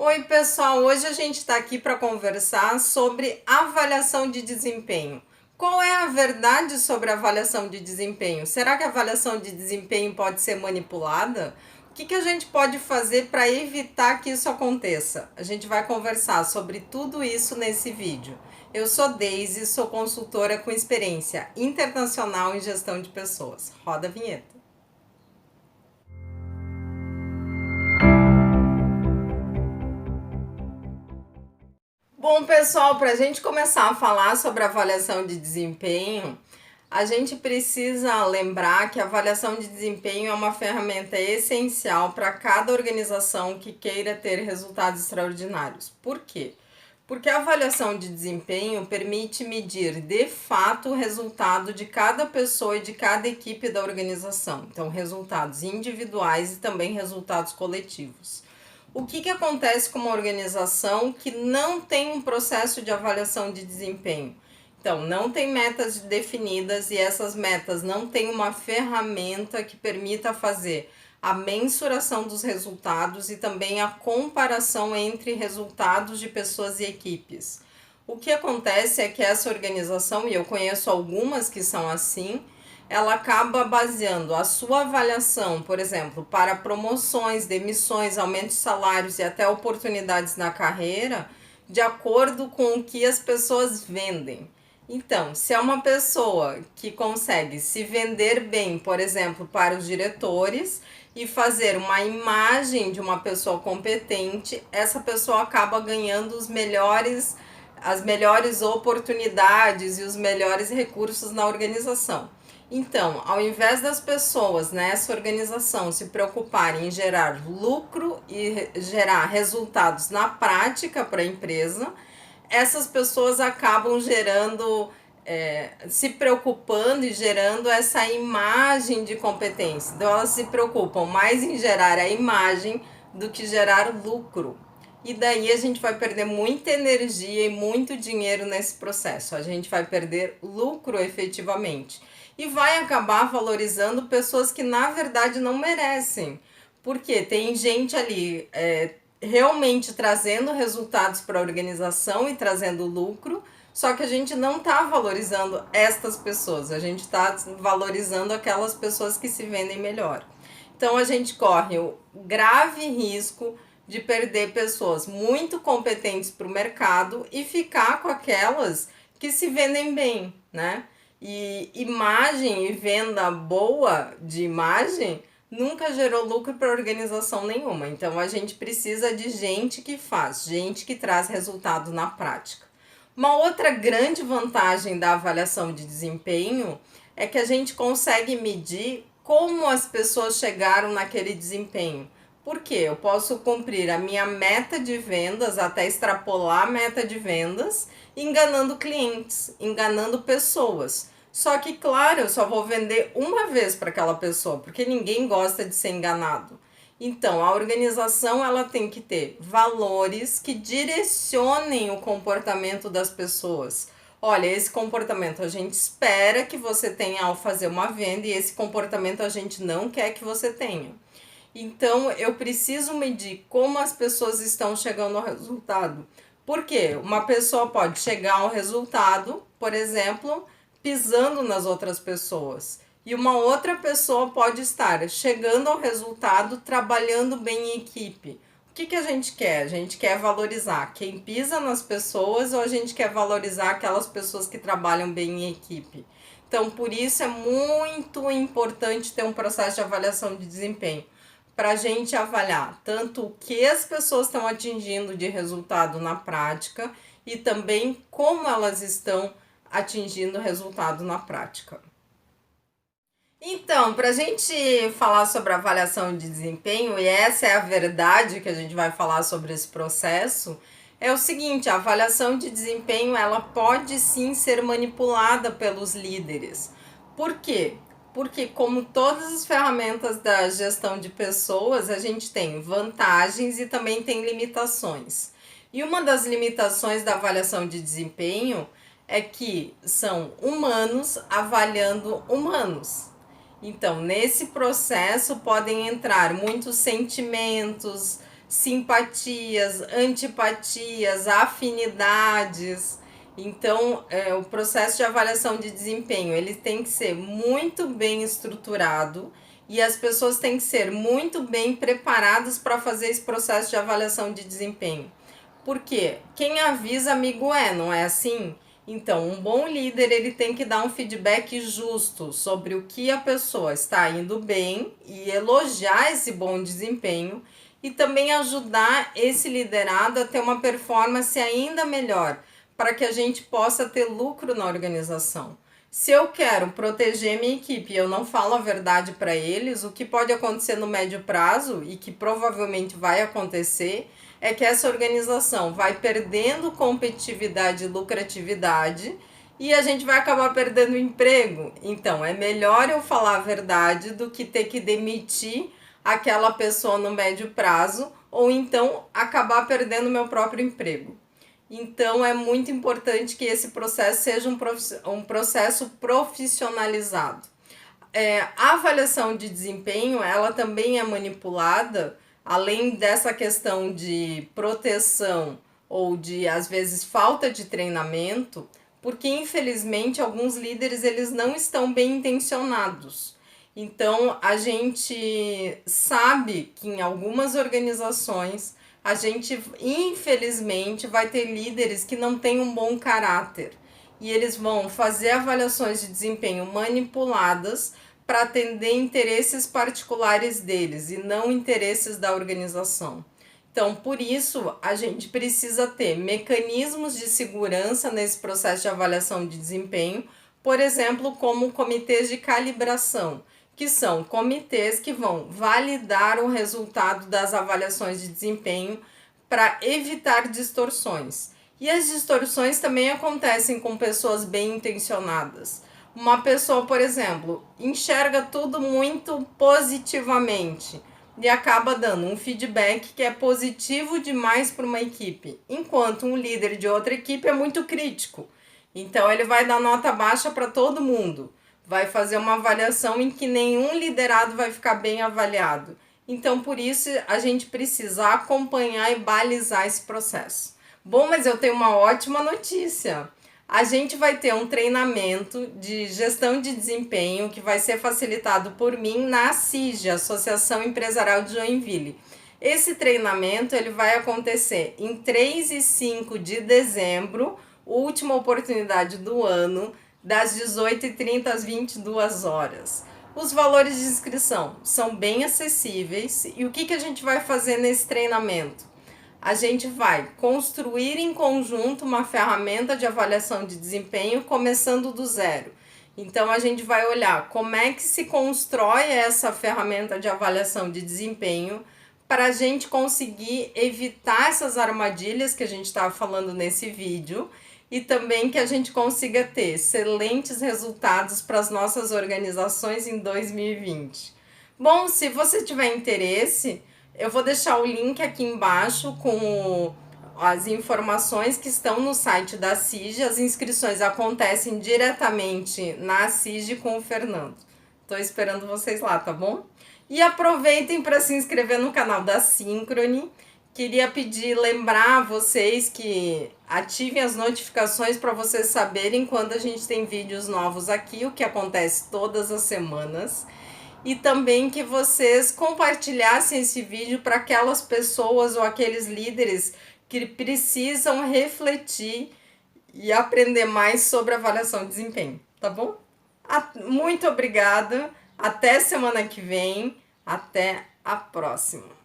Oi, pessoal! Hoje a gente está aqui para conversar sobre avaliação de desempenho. Qual é a verdade sobre a avaliação de desempenho? Será que a avaliação de desempenho pode ser manipulada? O que a gente pode fazer para evitar que isso aconteça? A gente vai conversar sobre tudo isso nesse vídeo. Eu sou Deise, sou consultora com experiência internacional em gestão de pessoas. Roda a vinheta. Bom, pessoal, para a gente começar a falar sobre avaliação de desempenho, a gente precisa lembrar que a avaliação de desempenho é uma ferramenta essencial para cada organização que queira ter resultados extraordinários. Por quê? Porque a avaliação de desempenho permite medir de fato o resultado de cada pessoa e de cada equipe da organização. Então, resultados individuais e também resultados coletivos. O que acontece com uma organização que não tem um processo de avaliação de desempenho? Então, não tem metas definidas e essas metas não têm uma ferramenta que permita fazer a mensuração dos resultados e também a comparação entre resultados de pessoas e equipes. O que acontece é que essa organização, e eu conheço algumas que são assim, ela acaba baseando a sua avaliação, por exemplo, para promoções, demissões, aumentos de salários e até oportunidades na carreira, de acordo com o que as pessoas vendem. Então, se é uma pessoa que consegue se vender bem, por exemplo, para os diretores e fazer uma imagem de uma pessoa competente, essa pessoa acaba ganhando as melhores oportunidades e os melhores recursos na organização. Então, ao invés das pessoas nessa organização se preocuparem em gerar lucro e gerar resultados na prática para a empresa, essas pessoas acabam se preocupando e gerando essa imagem de competência. Então, elas se preocupam mais em gerar a imagem do que gerar lucro. E daí a gente vai perder muita energia e muito dinheiro nesse processo. A gente vai perder lucro efetivamente. E vai acabar valorizando pessoas que na verdade não merecem. Porque tem gente ali realmente trazendo resultados para a organização e trazendo lucro, só que a gente não está valorizando estas pessoas, a gente está valorizando aquelas pessoas que se vendem melhor. Então a gente corre o grave risco de perder pessoas muito competentes para o mercado e ficar com aquelas que se vendem bem, né? E imagem e venda boa de imagem nunca gerou lucro para organização nenhuma. Então a gente precisa de gente que faz, gente que traz resultado na prática. Uma outra grande vantagem da avaliação de desempenho é que a gente consegue medir como as pessoas chegaram naquele desempenho. Por quê? Eu posso cumprir a minha meta de vendas, até extrapolar a meta de vendas, enganando clientes, enganando pessoas. Só que, claro, eu só vou vender uma vez para aquela pessoa, porque ninguém gosta de ser enganado. Então, a organização ela tem que ter valores que direcionem o comportamento das pessoas. Olha, esse comportamento a gente espera que você tenha ao fazer uma venda e esse comportamento a gente não quer que você tenha. Então, eu preciso medir como as pessoas estão chegando ao resultado. Por quê? Uma pessoa pode chegar ao resultado, por exemplo, pisando nas outras pessoas. E uma outra pessoa pode estar chegando ao resultado trabalhando bem em equipe. O que a gente quer? A gente quer valorizar quem pisa nas pessoas ou a gente quer valorizar aquelas pessoas que trabalham bem em equipe? Então, por isso é muito importante ter um processo de avaliação de desempenho, para a gente avaliar tanto o que as pessoas estão atingindo de resultado na prática e também como elas estão atingindo resultado na prática. Então, para a gente falar sobre avaliação de desempenho, e essa é a verdade que a gente vai falar sobre esse processo, é o seguinte: a avaliação de desempenho ela pode sim ser manipulada pelos líderes. Por quê? Porque, como todas as ferramentas da gestão de pessoas, a gente tem vantagens e também tem limitações. E uma das limitações da avaliação de desempenho é que são humanos avaliando humanos. Então, nesse processo podem entrar muitos sentimentos, simpatias, antipatias, afinidades. Então, o processo de avaliação de desempenho, ele tem que ser muito bem estruturado e as pessoas têm que ser muito bem preparadas para fazer esse processo de avaliação de desempenho. Porque quem avisa, amigo é, não é assim? Então, um bom líder, ele tem que dar um feedback justo sobre o que a pessoa está indo bem e elogiar esse bom desempenho e também ajudar esse liderado a ter uma performance ainda melhor, para que a gente possa ter lucro na organização. Se eu quero proteger minha equipe e eu não falo a verdade para eles, o que pode acontecer no médio prazo e que provavelmente vai acontecer é que essa organização vai perdendo competitividade e lucratividade e a gente vai acabar perdendo o emprego. Então, é melhor eu falar a verdade do que ter que demitir aquela pessoa no médio prazo ou então acabar perdendo meu próprio emprego. Então, é muito importante que esse processo seja um processo profissionalizado. A avaliação de desempenho, ela também é manipulada, além dessa questão de proteção ou de, às vezes, falta de treinamento, porque, infelizmente, alguns líderes eles não estão bem intencionados. Então, a gente sabe que em algumas organizações a gente, infelizmente, vai ter líderes que não têm um bom caráter e eles vão fazer avaliações de desempenho manipuladas para atender interesses particulares deles e não interesses da organização. Então, por isso, a gente precisa ter mecanismos de segurança nesse processo de avaliação de desempenho, por exemplo, como comitês de calibração, que são comitês que vão validar o resultado das avaliações de desempenho para evitar distorções. E as distorções também acontecem com pessoas bem intencionadas. Uma pessoa, por exemplo, enxerga tudo muito positivamente e acaba dando um feedback que é positivo demais para uma equipe, enquanto um líder de outra equipe é muito crítico. Então, ele vai dar nota baixa para todo mundo. Vai fazer uma avaliação em que nenhum liderado vai ficar bem avaliado. Então, por isso, a gente precisa acompanhar e balizar esse processo. Bom, mas eu tenho uma ótima notícia. A gente vai ter um treinamento de gestão de desempenho que vai ser facilitado por mim na ACIG, Associação Empresarial de Joinville. Esse treinamento ele vai acontecer em 3 e 5 de dezembro, última oportunidade do ano, das 18h30 às 22 horas. Os valores de inscrição são bem acessíveis e o que a gente vai fazer nesse treinamento? A gente vai construir em conjunto uma ferramenta de avaliação de desempenho começando do zero. Então, a gente vai olhar como é que se constrói essa ferramenta de avaliação de desempenho para a gente conseguir evitar essas armadilhas que a gente estava falando nesse vídeo e também que a gente consiga ter excelentes resultados para as nossas organizações em 2020. Bom, se você tiver interesse, eu vou deixar o link aqui embaixo com as informações que estão no site da CIG. As inscrições acontecem diretamente na CIG com o Fernando. Estou esperando vocês lá, tá bom? E aproveitem para se inscrever no canal da Synchrony. Queria lembrar vocês que ativem as notificações para vocês saberem quando a gente tem vídeos novos aqui, o que acontece todas as semanas. E também que vocês compartilhassem esse vídeo para aquelas pessoas ou aqueles líderes que precisam refletir e aprender mais sobre avaliação de desempenho, tá bom? Muito obrigada, até semana que vem, até a próxima.